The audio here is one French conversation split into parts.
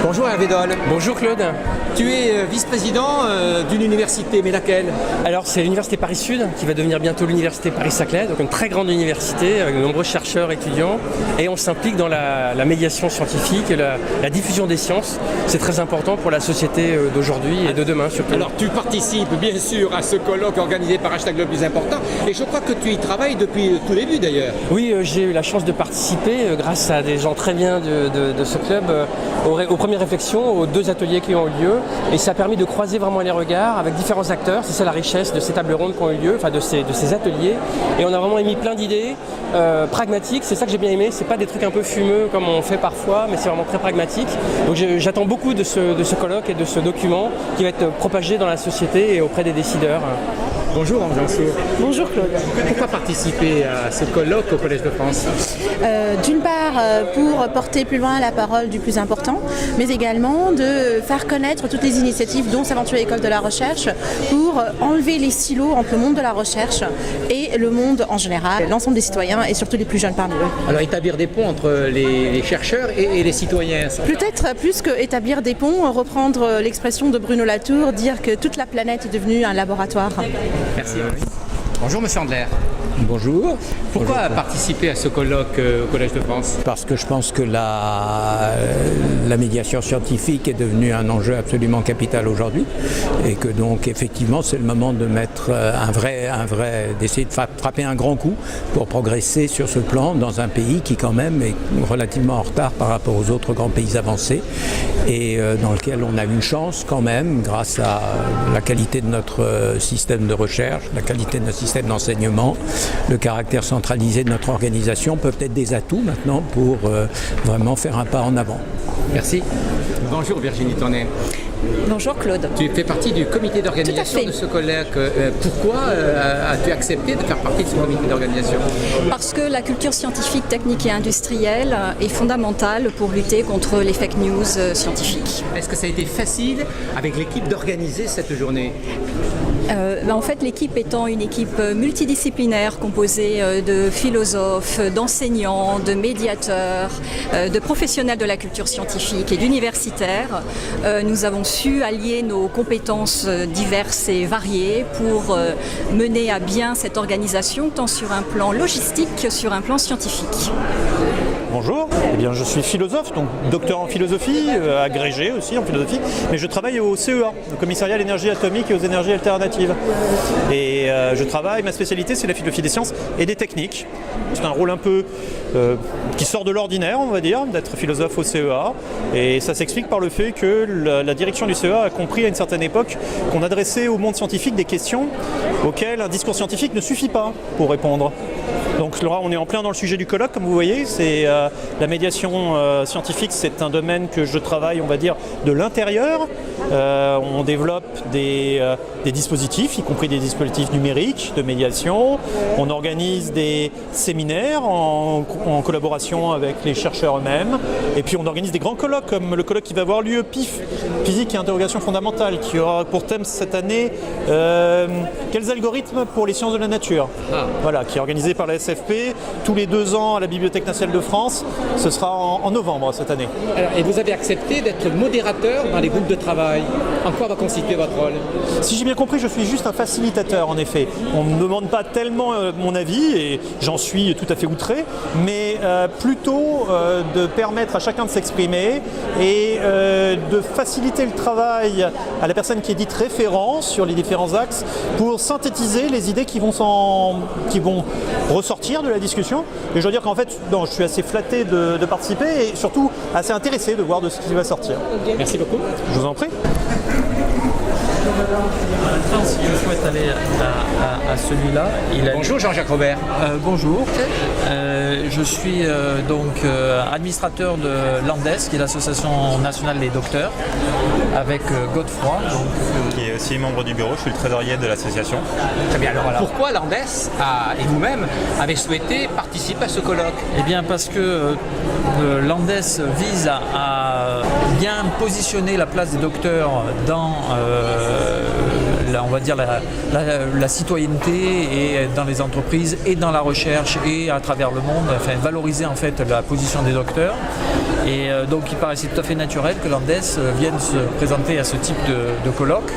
Bonjour Hervé Dole. Bonjour Claude. Tu es vice-président d'une université, mais laquelle? Alors c'est l'université Paris-Sud qui va devenir bientôt l'université Paris-Saclay, donc une très grande université avec de nombreux chercheurs, étudiants, et on s'implique dans la médiation scientifique et la diffusion des sciences. C'est très important pour la société d'aujourd'hui et de demain surtout. Alors tu participes bien sûr à ce colloque organisé par Hashtag le plus important, et je crois que tu y travailles depuis le tout début d'ailleurs. Oui, j'ai eu la chance de participer grâce à des gens très bien de ce club aux premières réflexions, aux 2 ateliers qui ont eu lieu, et ça a permis de croiser vraiment les regards avec différents acteurs. C'est ça la richesse de ces tables rondes qui ont eu lieu, enfin de ces ateliers, et on a vraiment émis plein d'idées pragmatiques. C'est ça que j'ai bien aimé, c'est pas des trucs un peu fumeux comme on fait parfois, mais c'est vraiment très pragmatique. Donc j'attends beaucoup de ce colloque et de ce document qui va être propagé dans la société et auprès des décideurs. Bonjour Anne Jansour. Bonjour Claude. Pourquoi participer à ce colloque au Collège de France? D'une part, pour porter plus loin la parole du plus important, mais également de faire connaître toutes les initiatives dont s'aventure l'école de la recherche pour enlever les silos entre le monde de la recherche et le monde en général, l'ensemble des citoyens et surtout les plus jeunes parmi eux. Alors établir des ponts entre les chercheurs et les citoyens. Peut-être plus que établir des ponts, reprendre l'expression de Bruno Latour, dire que toute la planète est devenue un laboratoire. Merci. Bonjour Monsieur Andler. Bonjour. Pourquoi participer à ce colloque au Collège de France? Parce que je pense que la médiation scientifique est devenue un enjeu absolument capital aujourd'hui, et que donc effectivement c'est le moment de mettre d'essayer de frapper un grand coup pour progresser sur ce plan dans un pays qui quand même est relativement en retard par rapport aux autres grands pays avancés, et dans lequel on a une chance quand même grâce à la qualité de notre système de recherche, la qualité de notre système d'enseignement, le caractère centralisé de notre organisation peuvent être des atouts maintenant pour vraiment faire un pas en avant. Merci. Bonjour Virginie Tournet. Bonjour Claude. Tu fais partie du comité d'organisation de ce colloque. Pourquoi as-tu accepté de faire partie de ce comité d'organisation? Parce que la culture scientifique, technique et industrielle est fondamentale pour lutter contre les fake news scientifiques. Est-ce que ça a été facile avec l'équipe d'organiser cette journée? En fait, l'équipe étant une équipe multidisciplinaire composée de philosophes, d'enseignants, de médiateurs, de professionnels de la culture scientifique et d'universitaires, nous avons su allier nos compétences diverses et variées pour mener à bien cette organisation, tant sur un plan logistique que sur un plan scientifique. Bonjour, je suis philosophe, donc docteur en philosophie, agrégé aussi en philosophie, mais je travaille au CEA, le Commissariat à l'énergie atomique et aux énergies alternatives. Et ma spécialité c'est la philosophie des sciences et des techniques. C'est un rôle un peu qui sort de l'ordinaire, on va dire, d'être philosophe au CEA. Et ça s'explique par le fait que la direction du CEA a compris à une certaine époque qu'on adressait au monde scientifique des questions auxquelles un discours scientifique ne suffit pas pour répondre. Donc là, on est en plein dans le sujet du colloque, comme vous voyez. C'est la médiation scientifique, c'est un domaine que je travaille, on va dire, de l'intérieur. On développe des dispositifs, y compris des dispositifs numériques de médiation. On organise des séminaires en collaboration avec les chercheurs eux-mêmes. Et puis on organise des grands colloques, comme le colloque qui va avoir lieu PIF, Physique et Interrogation Fondamentale, qui aura pour thème cette année quels algorithmes pour les sciences de la nature. Voilà, qui est organisé par la SFP tous les 2 ans à la Bibliothèque nationale de France. Ce sera en novembre cette année. Alors, et vous avez accepté d'être modérateur dans les groupes de travail. En quoi va consister votre rôle? Si j'ai bien compris, je suis juste un facilitateur en effet. On ne me demande pas tellement mon avis, et j'en suis tout à fait outré, mais plutôt de permettre à chacun de s'exprimer et de faciliter le travail à la personne qui est dite référent sur les différents axes pour synthétiser les idées qui vont ressortir de la discussion. Et je dois dire qu'en fait, je suis assez flatté de participer et surtout assez intéressé de voir de ce qui va sortir. Merci beaucoup. Je vous en prie. Si je souhaite aller à celui-là, Bonjour Jean-Jacques Robert. Bonjour. Je suis administrateur de l'ANDES, qui est l'Association nationale des docteurs, avec Godefroy. Qui est aussi membre du bureau, je suis le trésorier de l'association. Très bien, alors voilà. Pourquoi l'ANDES et vous-même avez souhaité participer à ce colloque? Eh bien parce que l'ANDES vise à bien positionner la place des docteurs dans on va dire la citoyenneté et dans les entreprises et dans la recherche et à travers le monde, enfin valoriser en fait la position des docteurs. Et donc il paraissait tout à fait naturel que l'Andes vienne se présenter à ce type de colloque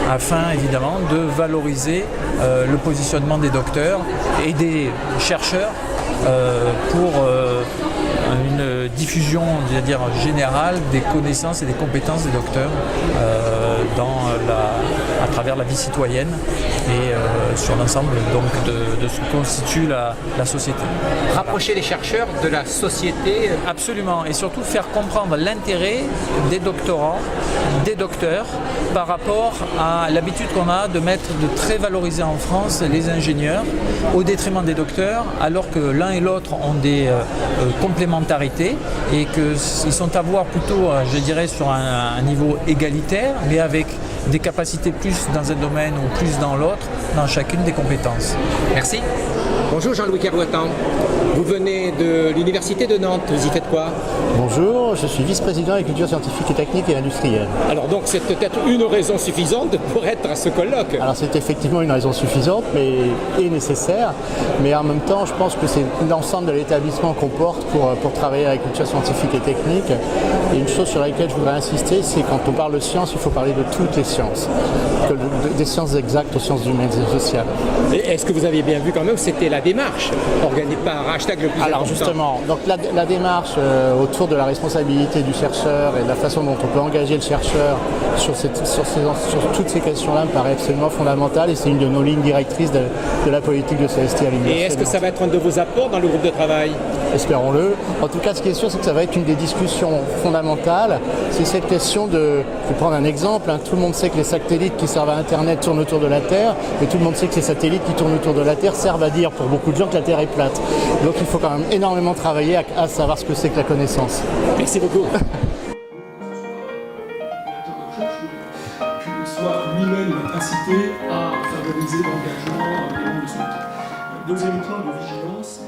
afin évidemment de valoriser le positionnement des docteurs et des chercheurs pour une diffusion, c'est-à-dire générale des connaissances et des compétences des docteurs à travers la vie citoyenne et sur l'ensemble donc de ce que constitue la société. Rapprocher les chercheurs de la société. Absolument, et surtout faire comprendre l'intérêt des doctorants, des docteurs, par rapport à l'habitude qu'on a de très valoriser en France les ingénieurs au détriment des docteurs, alors que l'un et l'autre ont des complémentarités et qu'ils sont à voir plutôt, je dirais, sur un niveau égalitaire, mais avec des capacités plus dans un domaine ou plus dans l'autre, dans chacune des compétences. Merci. Bonjour Jean-Louis Kerouatan. Vous venez de l'Université de Nantes, vous y faites quoi? Bonjour, je suis vice-président des cultures scientifiques et techniques et industrielles. Alors donc c'est peut-être une raison suffisante pour être à ce colloque. Alors c'est effectivement une raison suffisante et nécessaire, mais en même temps je pense que c'est l'ensemble de l'établissement qu'on porte pour travailler à la culture scientifique et technique. Et une chose sur laquelle je voudrais insister, c'est quand on parle de sciences, il faut parler de toutes les sciences, des sciences exactes aux sciences humaines et sociales. Et est-ce que vous aviez bien vu quand même que c'était la démarche organisée par #le plus important? Alors justement, donc la démarche autour de la responsabilité du chercheur et de la façon dont on peut engager le chercheur sur toutes ces questions-là me paraît absolument fondamentale et c'est une de nos lignes directrices de la politique de CST à l'université. Et est-ce que ça va être un de vos apports dans le groupe de travail? Espérons-le. En tout cas, ce qui est sûr, c'est que ça va être une des discussions fondamentales. C'est cette question je vais prendre un exemple, tout le monde sait que les satellites qui servent à Internet tournent autour de la Terre, mais tout le monde sait que les satellites qui tournent autour de la Terre servent à dire pour beaucoup de gens que la Terre est plate. Donc il faut quand même énormément travailler à savoir ce que c'est que la connaissance. Merci beaucoup. Soit lui-même incité à favoriser l'engagement des membres de son équipe. Deuxième point de vigilance,